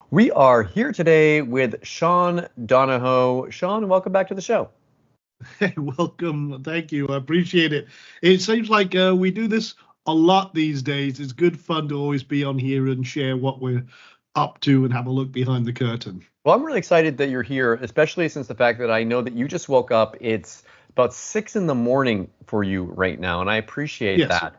We are here today with Sean Donahoe. Sean, welcome back to the show. Hey, welcome. Thank you. I appreciate it. It seems like we do this a lot these days. It's good fun to always be on here and share what we're up to and have a look behind the curtain. Well, I'm really excited that you're here, especially since the fact that I know that you just woke up. It's about 6 in the morning for you right now, and I appreciate Yes. that.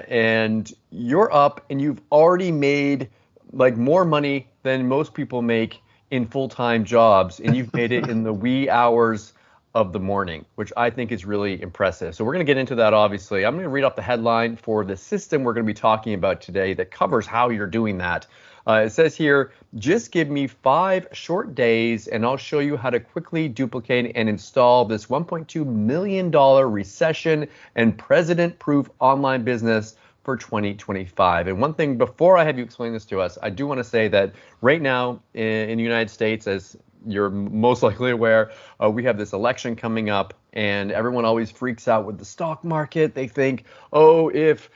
And you're up and you've already made like more money than most people make in full-time jobs, and you've made it in the wee hours of the morning, which I think is really impressive. So we're going to get into that, obviously. I'm going to read off the headline for the system we're going to be talking about today that covers how you're doing that. It says here, just give me 5 short days and I'll show you how to quickly duplicate and install this $1.2 million recession and president-proof online business for 2025. And one thing before I have you explain this to us, I do want to say that right now in the United States, as you're most likely aware, we have this election coming up, and everyone always freaks out with the stock market. They think, oh, if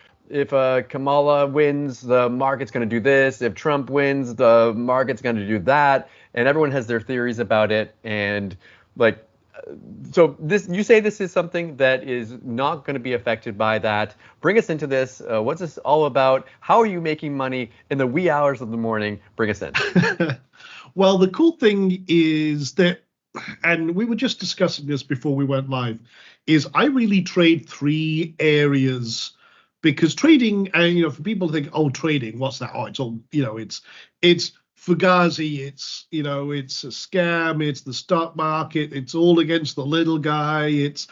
Kamala wins, the market's going to do this. If Trump wins, the market's going to do that. And everyone has their theories about it. And like, so this, you say this is something that is not going to be affected by that. Bring us into this. What's this all about? How are you making money in the wee hours of the morning? Bring us in. Well, the cool thing is that, and we were just discussing this before we went live, is I really trade 3 areas because trading, and for people to think, oh, trading, what's that? Oh, it's all, it's Fugazi, it's a scam, it's the stock market, it's all against the little guy, it's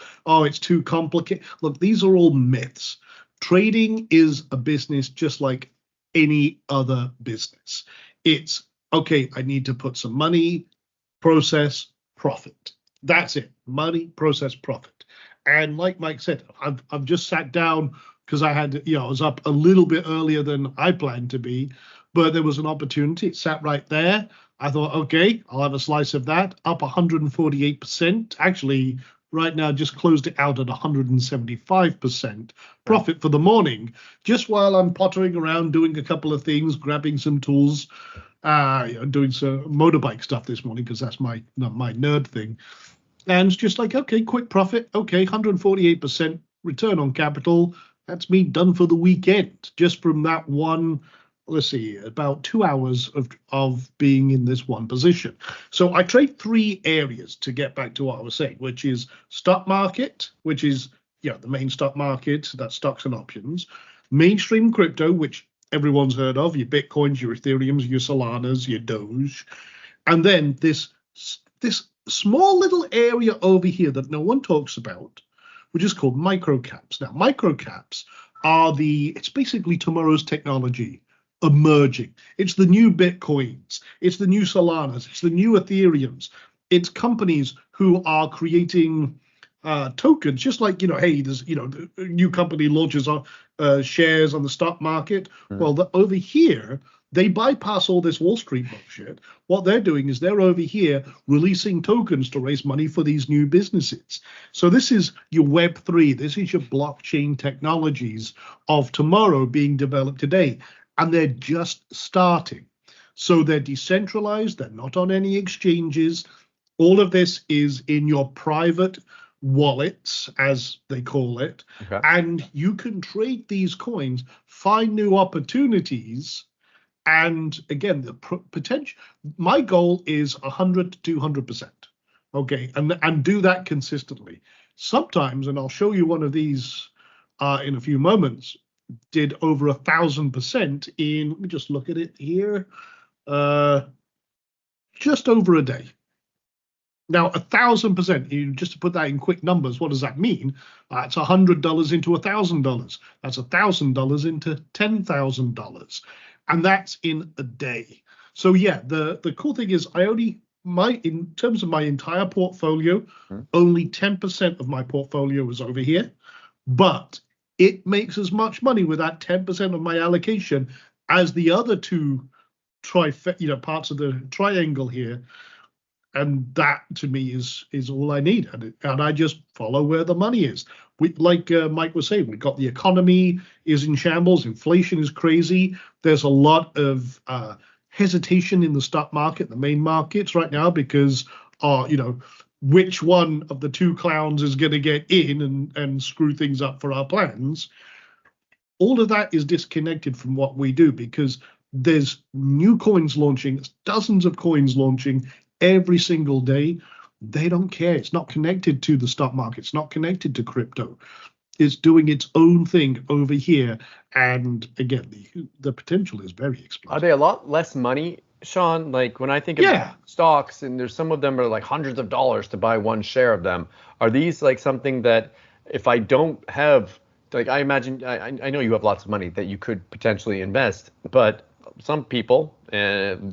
too complicated. Look, these are all myths. Trading is a business just like any other business. It's okay, I need to put some money, process, profit. That's it. Money, process, profit. And like Mike said, I've just sat down because I was up a little bit earlier than I planned to be, but there was an opportunity. It sat right there. I thought, okay, I'll have a slice of that. Up 148%. Actually, right now, just closed it out at 175% profit for the morning, just while I'm pottering around doing a couple of things, grabbing some tools, doing some motorbike stuff this morning because that's my nerd thing. And it's just like, okay, quick profit. Okay, 148% return on capital. That's me done for the weekend, just from that one, let's see, about 2 hours of being in this one position. So I trade 3 areas to get back to what I was saying, which is stock market, which is the main stock market, that's stocks and options, mainstream crypto, which everyone's heard of, your Bitcoins, your Ethereums, your Solanas, your Doge, and then this small little area over here that no one talks about, which is called microcaps. Now, microcaps it's basically tomorrow's technology emerging. It's the new Bitcoins, it's the new Solanas, it's the new Ethereums. It's companies who are creating tokens, just like, hey, there's, the new company launches shares on the stock market. Well, over here, they bypass all this Wall Street bullshit. What they're doing is they're over here releasing tokens to raise money for these new businesses. So this is your Web3. This is your blockchain technologies of tomorrow being developed today. And they're just starting. So they're decentralized. They're not on any exchanges. All of this is in your private wallets, as they call it. Okay. And you can trade these coins, find new opportunities. And again, the potential, my goal is 100 to 200%. Okay, and do that consistently. Sometimes, and I'll show you one of these in a few moments, did over 1,000% in, let me just look at it here, just over a day. Now, 1,000%, just to put that in quick numbers, what does that mean? It's $100 into $1,000. That's $1,000 into $10,000. And that's in a day. So yeah, the cool thing is in terms of my entire portfolio, only 10% of my portfolio is over here, but it makes as much money with that 10% of my allocation as the other 2 parts of the triangle here. And that to me is all I need, and I just follow where the money is. Like Mike was saying, we got the economy is in shambles, inflation is crazy. There's a lot of hesitation in the stock market, the main markets right now, because which one of the two clowns is going to get in and screw things up for our plans. All of that is disconnected from what we do, because there's new coins launching, dozens of coins launching every single day. They don't care. It's not connected to the stock market. It's not connected to crypto. It's doing its own thing over here. And again, the potential is very explosive. Are they a lot less money, Sean? Like when I think of stocks, and there's some of them are like hundreds of dollars to buy one share of them. Are these like something that if I don't have, like I imagine, I know you have lots of money that you could potentially invest, but some people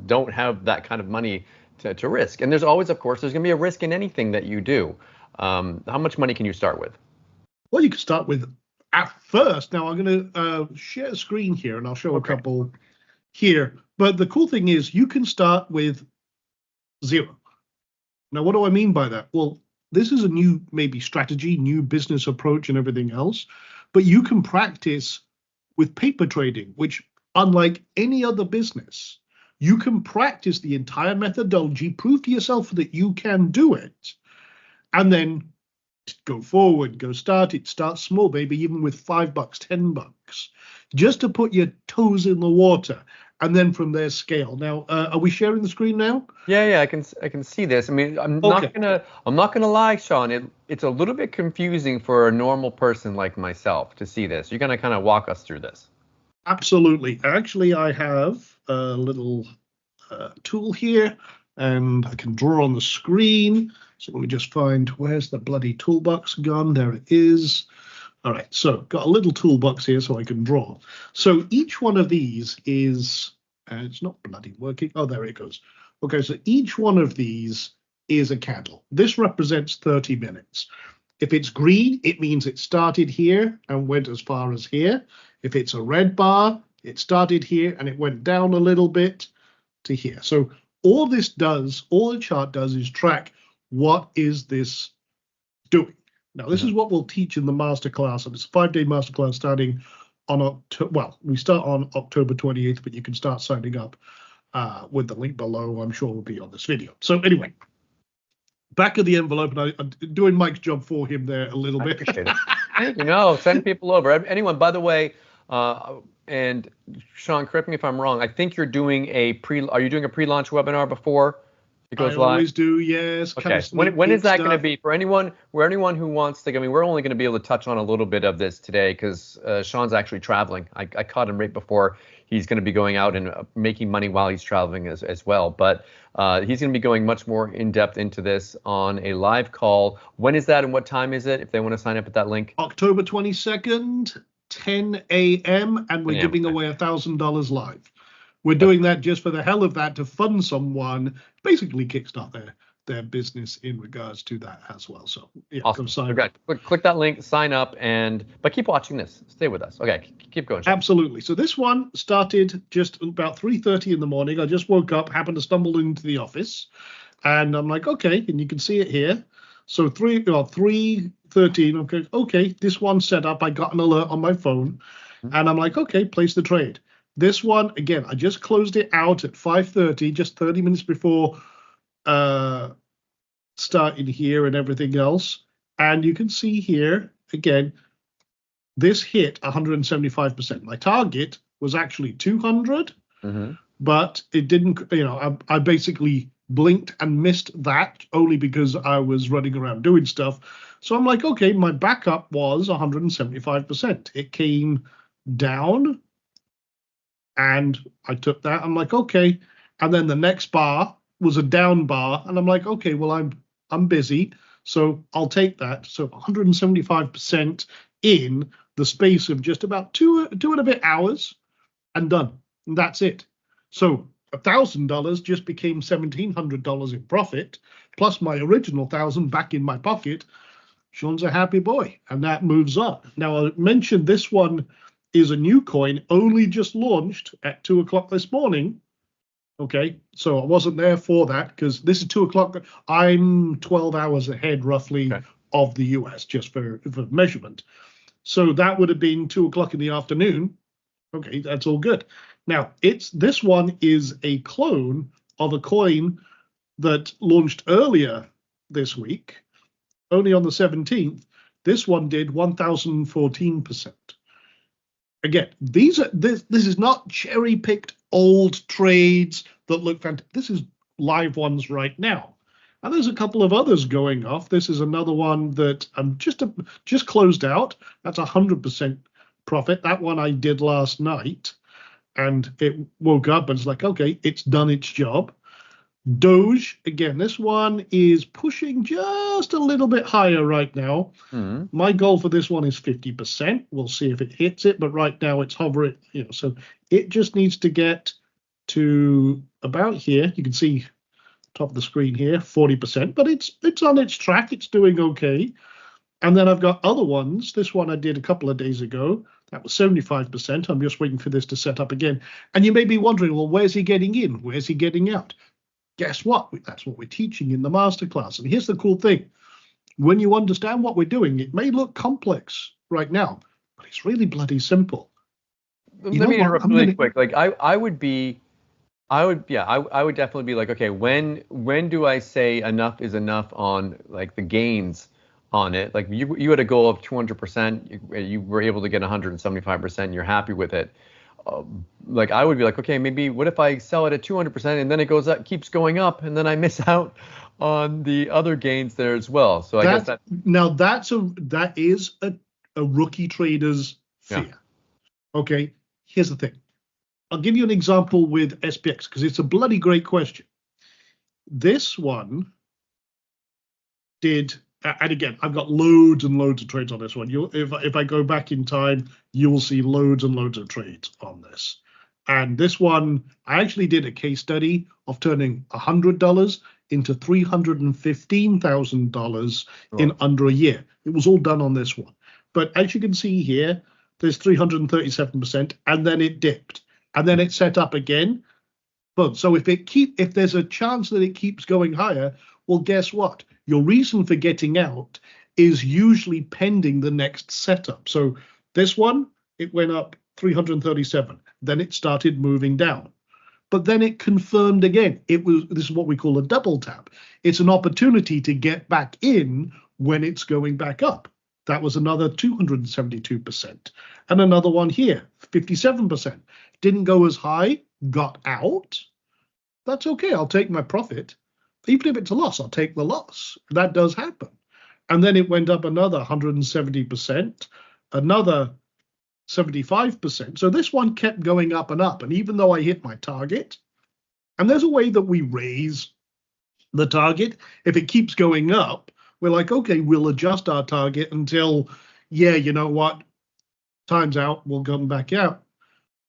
don't have that kind of money to risk. And there's always, of course, there's going to be a risk in anything that you do. How much money can you start with? Well, you can start with at first. Now I'm going to share a screen here, and I'll show a couple here. But the cool thing is you can start with 0. Now, what do I mean by that? Well, this is a new maybe strategy, new business approach and everything else. But you can practice with paper trading, which unlike any other business, you can practice the entire methodology, prove to yourself that you can do it, and then go forward, start small, baby, even with $5, $10, just to put your toes in the water, and then from there scale. Now, are we sharing the screen now? Yeah, I can see this. I mean, I'm not gonna lie, Sean. It's a little bit confusing for a normal person like myself to see this. You're gonna kind of walk us through this. Absolutely. Actually, I have a little tool here, and I can draw on the screen. So let me just find, where's the bloody toolbox gone? There it is. All right, so got a little toolbox here so I can draw. So each one of these is, it's not bloody working. Oh, there it goes. Okay, so each one of these is a candle. This represents 30 minutes. If it's green, it means it started here and went as far as here. If it's a red bar, it started here and it went down a little bit to here. So all the chart does is track what is this doing. Now, this is what we'll teach in the masterclass, and it's a 5-day masterclass starting on we start on October 28th, but you can start signing up with the link below. I'm sure will be on this video. So anyway, back of the envelope, and I'm doing Mike's job for him there a little bit. Send people over. Anyone, by the way, and Sean, correct me if I'm wrong. I think you're doing are you doing a pre-launch webinar before it goes live? I always do, yes. Okay. When is that going to be for anyone who wants to? I mean, we're only going to be able to touch on a little bit of this today because Sean's actually traveling. I caught him right before he's going to be going out and making money while he's traveling as well. But he's going to be going much more in depth into this on a live call. When is that and what time is it if they want to sign up at that link? October 22nd, 10 a.m. and we're giving away $1,000 live. We're doing that just for the hell of that to fund someone, basically kickstart their business in regards to that as well. So yeah, awesome. Go sign up. Click that link, sign up, but keep watching this. Stay with us. Okay, keep going. Sean. Absolutely. So this one started just about 3:30 in the morning. I just woke up, happened to stumble into the office, and I'm like, okay, and you can see it here. So 3:13. Okay, this one set up. I got an alert on my phone, and I'm like, okay, place the trade. This one, again, I just closed it out at 5:30, just 30 minutes before starting here and everything else. And you can see here, again, this hit 175%. My target was actually 200, but it didn't, I basically blinked and missed that only because I was running around doing stuff. So I'm like, okay, my backup was 175%. It came down. And I took that. I'm like, okay. And then the next bar was a down bar. And I'm like, okay, well, I'm busy. So I'll take that. So 175% in the space of just about two and a bit hours and done. And that's it. So $1,000 just became $1,700 in profit, plus my original 1,000 back in my pocket. Sean's a happy boy. And that moves up. Now, I mentioned this one is a new coin, only just launched at 2 o'clock this morning. Okay, so I wasn't there for that because this is 2 o'clock. I'm 12 hours ahead roughly of the US just for measurement. So that would have been 2 o'clock in the afternoon. Okay, that's all good. Now, this one is a clone of a coin that launched earlier this week, only on the 17th. This one did 1,014%. Again, this is not cherry-picked old trades that look fantastic. This is live ones right now. And there's a couple of others going off. This is another one that I'm just closed out. That's 100% profit. That one I did last night, and it woke up and it's like, okay, it's done its job. Doge, again, this one is pushing just a little bit higher right now. Mm-hmm. My goal for this one is 50%. We'll see if it hits it, but right now it's hovering, so it just needs to get to about here. You can see top of the screen here, 40%, but it's on its track. It's doing okay. And then I've got other ones. This one I did a couple of days ago. That was 75%. I'm just waiting for this to set up again. And you may be wondering, well, where's he getting in? Where's he getting out? Guess what? That's what we're teaching in the masterclass. And here's the cool thing. When you understand what we're doing, it may look complex right now, but it's really bloody simple. Let me interrupt really quick. Like I would definitely be like, okay, when do I say enough is enough on like the gains on it? Like you had a goal of 200%, you were able to get 175%, you're happy with it. Like I would be like, okay, maybe what if I sell it at 200% and then it goes up, keeps going up, and then I miss out on the other gains there as well. So I guess that is a rookie trader's fear. Yeah. Okay, here's the thing. I'll give you an example with SPX because it's a bloody great question. This one did, and again, I've got loads and loads of trades on this one. If I go back in time, you will see loads and loads of trades on this. And this one, I actually did a case study of turning $100 into $315,000 in under a year. It was all done on this one. But as you can see here, there's 337%, and then it dipped, and then it set up again. But so if there's a chance that it keeps going higher, well, guess what? Your reason for getting out is usually pending the next setup. So this one, it went up 337. Then it started moving down. But then it confirmed again. This is what we call a double tap. It's an opportunity to get back in when it's going back up. That was another 272%. And another one here, 57%. Didn't go as high, got out. That's okay. I'll take my profit. Even if it's a loss, I'll take the loss. That does happen. And then it went up another 170%, another 75%. So this one kept going up and up. And even though I hit my target, and there's a way that we raise the target, if it keeps going up, we're like, okay, we'll adjust our target until, yeah, you know what, time's out, we'll come back out,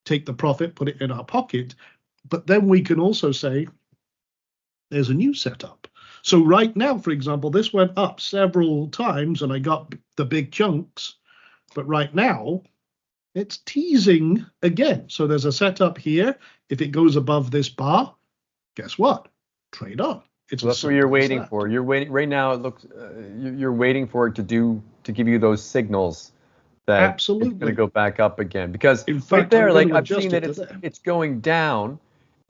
take the profit, put it in our pocket. But then we can also say, there's a new setup. So right now, for example, this went up several times and I got the big chunks. But right now, it's teasing again. So there's a setup here. If it goes above this bar, guess what? Trade on. So that's what you're waiting for. You're waiting right now. It looks you're waiting for it to give you those signals that absolutely it's going to go back up again. Because in fact, right there, like I've seen that it's going down.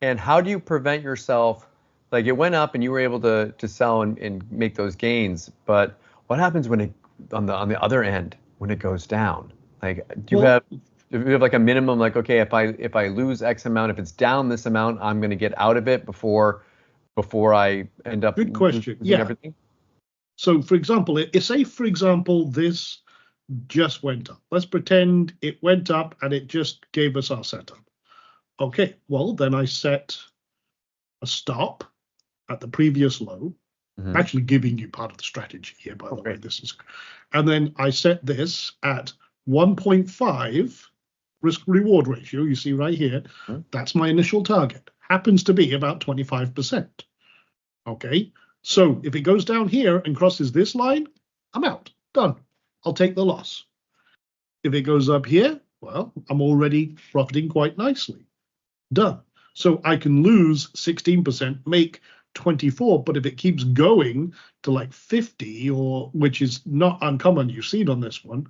And how do you prevent yourself? Like it went up and you were able to sell and make those gains. But what happens when it on the other end when it goes down? Like do you have like a minimum? Like okay, if I lose X amount, if it's down this amount, I'm going to get out of it before I end up good question. Yeah. Everything? So for example, say for example this just went up. Let's pretend it went up and it just gave us our setup. Okay, well then I set a stop at the previous low. Mm-hmm. Actually giving you part of the strategy here, by the way. This is, and then I set this at 1.5 risk reward ratio. You see right here, mm-hmm. That's my initial target. Happens to be about 25%. Okay, so if it goes down here and crosses this line, I'm out. Done. I'll take the loss. If it goes up here, well, I'm already profiting quite nicely. Done. So I can lose 16%, make 24, but if it keeps going to like 50, or which is not uncommon, you've seen on this one,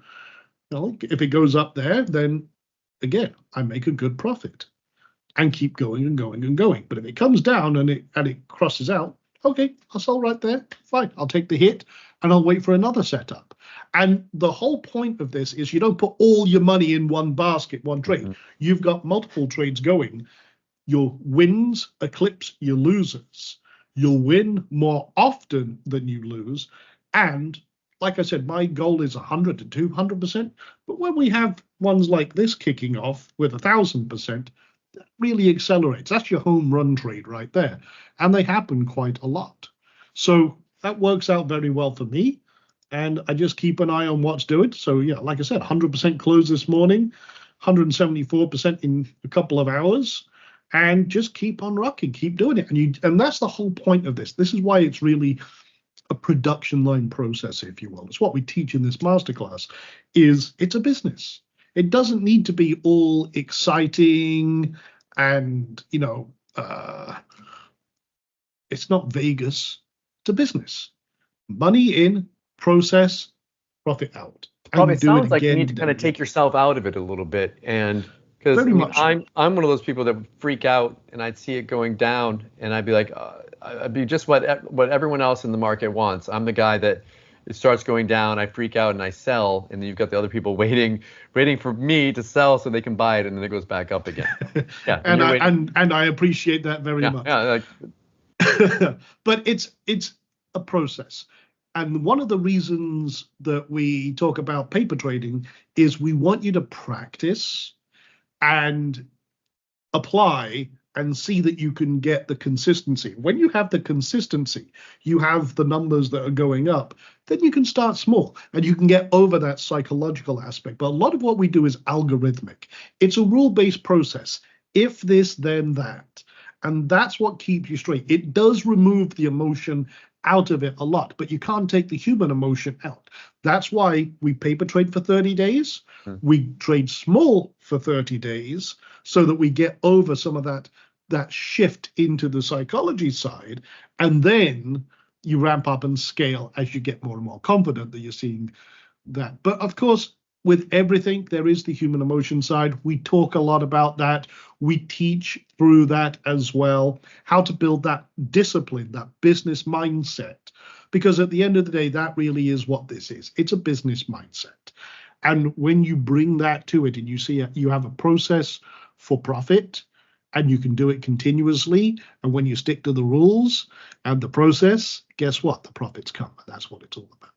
if it goes up there, then again, I make a good profit and keep going and going and going. But if it comes down and it crosses out, okay, I'll sell right there. Fine, I'll take the hit and I'll wait for another setup. And the whole point of this is you don't put all your money in one basket, one trade. Mm-hmm. You've got multiple trades going. Your wins eclipse your losers. You'll win more often than you lose. And like I said, my goal is 100 to 200%. But when we have ones like this kicking off with 1,000%, that really accelerates. That's your home run trade right there. And they happen quite a lot. So that works out very well for me. And I just keep an eye on what's doing. So yeah, like I said, 100% close this morning, 174% in a couple of hours, and just keep on rocking, keep doing it. And that's the whole point of this. This is why it's really a production line process, if you will. It's what we teach in this masterclass, is it's a business. It doesn't need to be all exciting and, it's not Vegas. It's a business. Money in, process, profit out. Probably sounds like you need to kind of take yourself out of it a little bit. And because I'm one of those people that would freak out and I'd see it going down and I'd be like, I'd be just what everyone else in the market wants. I'm the guy that it starts going down, I freak out and I sell, and then you've got the other people waiting for me to sell so they can buy it, and then it goes back up again. Yeah, and I appreciate that very much. Yeah, but it's a process. And one of the reasons that we talk about paper trading is we want you to practice and apply and see that you can get the consistency. When you have the consistency, you have the numbers that are going up, then you can start small and you can get over that psychological aspect. But a lot of what we do is algorithmic. It's a rule-based process. If this, then that. And that's what keeps you straight. It does remove the emotion out of it a lot, but you can't take the human emotion out. That's why we paper trade for 30 days. We trade small for 30 days so that we get over some of that shift into the psychology side. And then you ramp up and scale as you get more and more confident that you're seeing that. But of course, with everything, there is the human emotion side. We talk a lot about that. We teach through that as well, how to build that discipline, that business mindset. Because at the end of the day, that really is what this is. It's a business mindset. And when you bring that to it and you see you have a process for profit and you can do it continuously, and when you stick to the rules and the process, guess what? The profits come. That's what it's all about.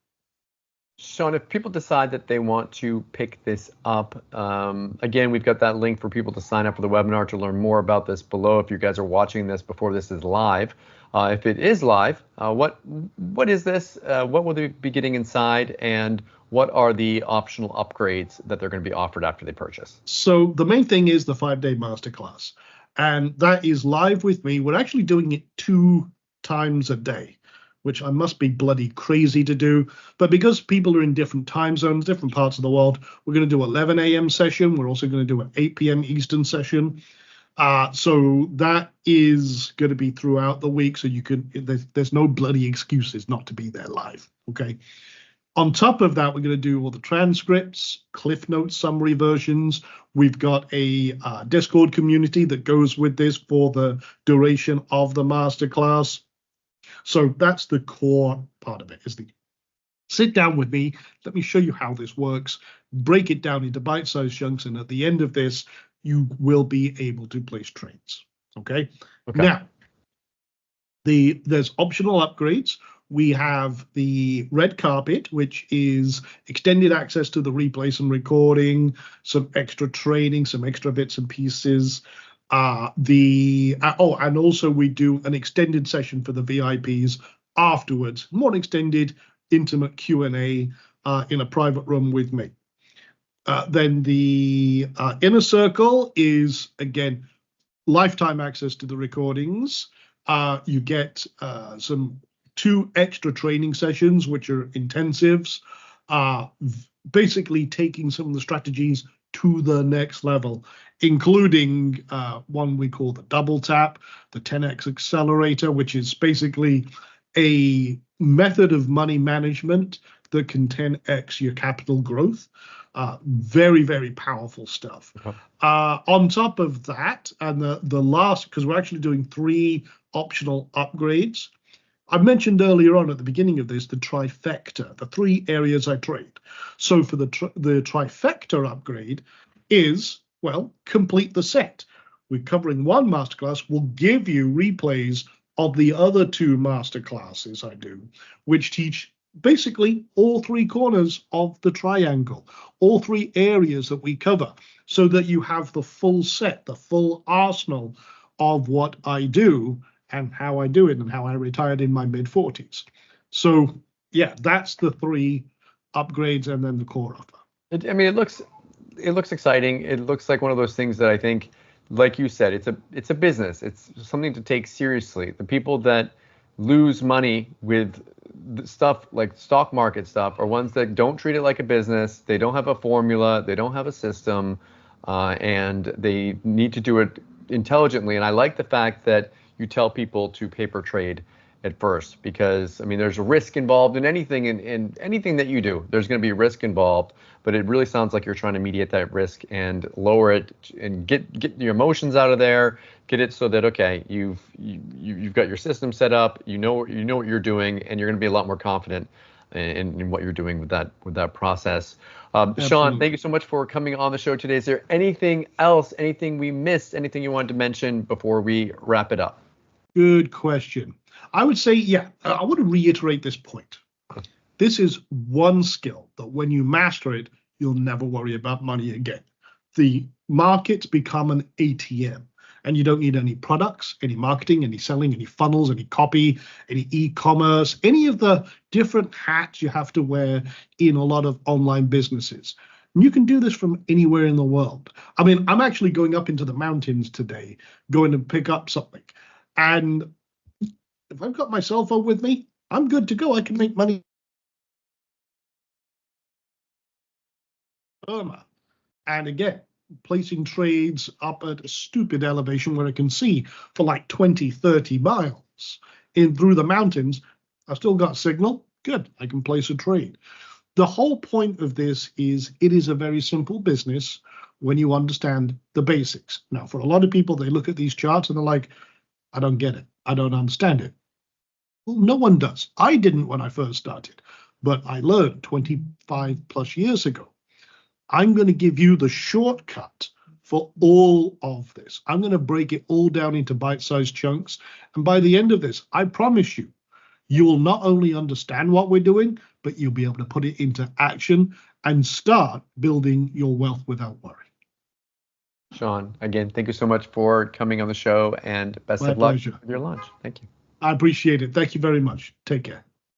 Sean, if people decide that they want to pick this up, again, we've got that link for people to sign up for the webinar to learn more about this below. If you guys are watching this before this is live, if it is live, what is this? What will they be getting inside, and what are the optional upgrades that they're going to be offered after they purchase? So the main thing is the 5-day masterclass, and that is live with me. We're actually doing it 2 times a day, which I must be bloody crazy to do. But because people are in different time zones, different parts of the world, we're going to do 11 a.m. session. We're also going to do an 8 p.m. Eastern session. So that is going to be throughout the week. So you can, there's no bloody excuses not to be there live. Okay. On top of that, we're going to do all the transcripts, Cliff Notes, summary versions. We've got a Discord community that goes with this for the duration of the masterclass. So that's the core part of it, is the sit down with me, let me show you how this works, break it down into bite-sized chunks, and at the end of this, you will be able to place trades. Okay. Now, there's optional upgrades. We have the red carpet, which is extended access to the replays and recording, some extra training, some extra bits and pieces. And also we do an extended session for the VIPs afterwards, more extended, intimate Q&A in a private room with me. Then the inner circle is, again, lifetime access to the recordings. You get 2 extra training sessions, which are intensives, basically taking some of the strategies to the next level, including one we call the double tap, the 10x accelerator, which is basically a method of money management that can 10x your capital growth. Very, very powerful stuff. Okay. On top of that, and the last, because we're actually doing 3 optional upgrades. I mentioned earlier on at the beginning of this, the trifecta, the 3 areas I trade. So for the trifecta upgrade is, well, complete the set. We're covering 1 masterclass. We'll give you replays of the other 2 masterclasses I do, which teach basically all 3 corners of the triangle, all 3 areas that we cover, so that you have the full set, the full arsenal of what I do and how I do it and how I retired in my mid-40s. So yeah, that's the 3 upgrades and then the core offer. I mean, it looks exciting. It looks like one of those things that I think, like you said, it's a business. It's something to take seriously. The people that lose money with stuff like stock market stuff are ones that don't treat it like a business. They don't have a formula. They don't have a system, and they need to do it intelligently. And I like the fact that you tell people to paper trade at first, because I mean, there's a risk involved in anything, in anything that you do. There's going to be risk involved, but it really sounds like you're trying to mediate that risk and lower it and get your emotions out of there. Get it so that, okay, you've got your system set up, you know what you're doing, and you're going to be a lot more confident in what you're doing with that process. Sean, thank you so much for coming on the show today. Is there anything else, anything we missed, anything you wanted to mention before we wrap it up? Good question. I would say, yeah, I want to reiterate this point. This is one skill that when you master it, you'll never worry about money again. The markets become an ATM, and you don't need any products, any marketing, any selling, any funnels, any copy, any e-commerce, any of the different hats you have to wear in a lot of online businesses. And you can do this from anywhere in the world. I mean, I'm actually going up into the mountains today, going to pick up something. And if I've got my cell phone with me, I'm good to go. I can make money. And again, placing trades up at a stupid elevation where I can see for like 20, 30 miles in through the mountains. I've still got signal. Good. I can place a trade. The whole point of this is it is a very simple business when you understand the basics. Now, for a lot of people, they look at these charts and they're like, I don't get it. I don't understand it. Well, no one does. I didn't when I first started, but I learned 25 plus years ago. I'm going to give you the shortcut for all of this. I'm going to break it all down into bite-sized chunks. And by the end of this, I promise you, you will not only understand what we're doing, but you'll be able to put it into action and start building your wealth without worry. Sean, again, thank you so much for coming on the show, and best of luck with your launch. Thank you. I appreciate it. Thank you very much. Take care.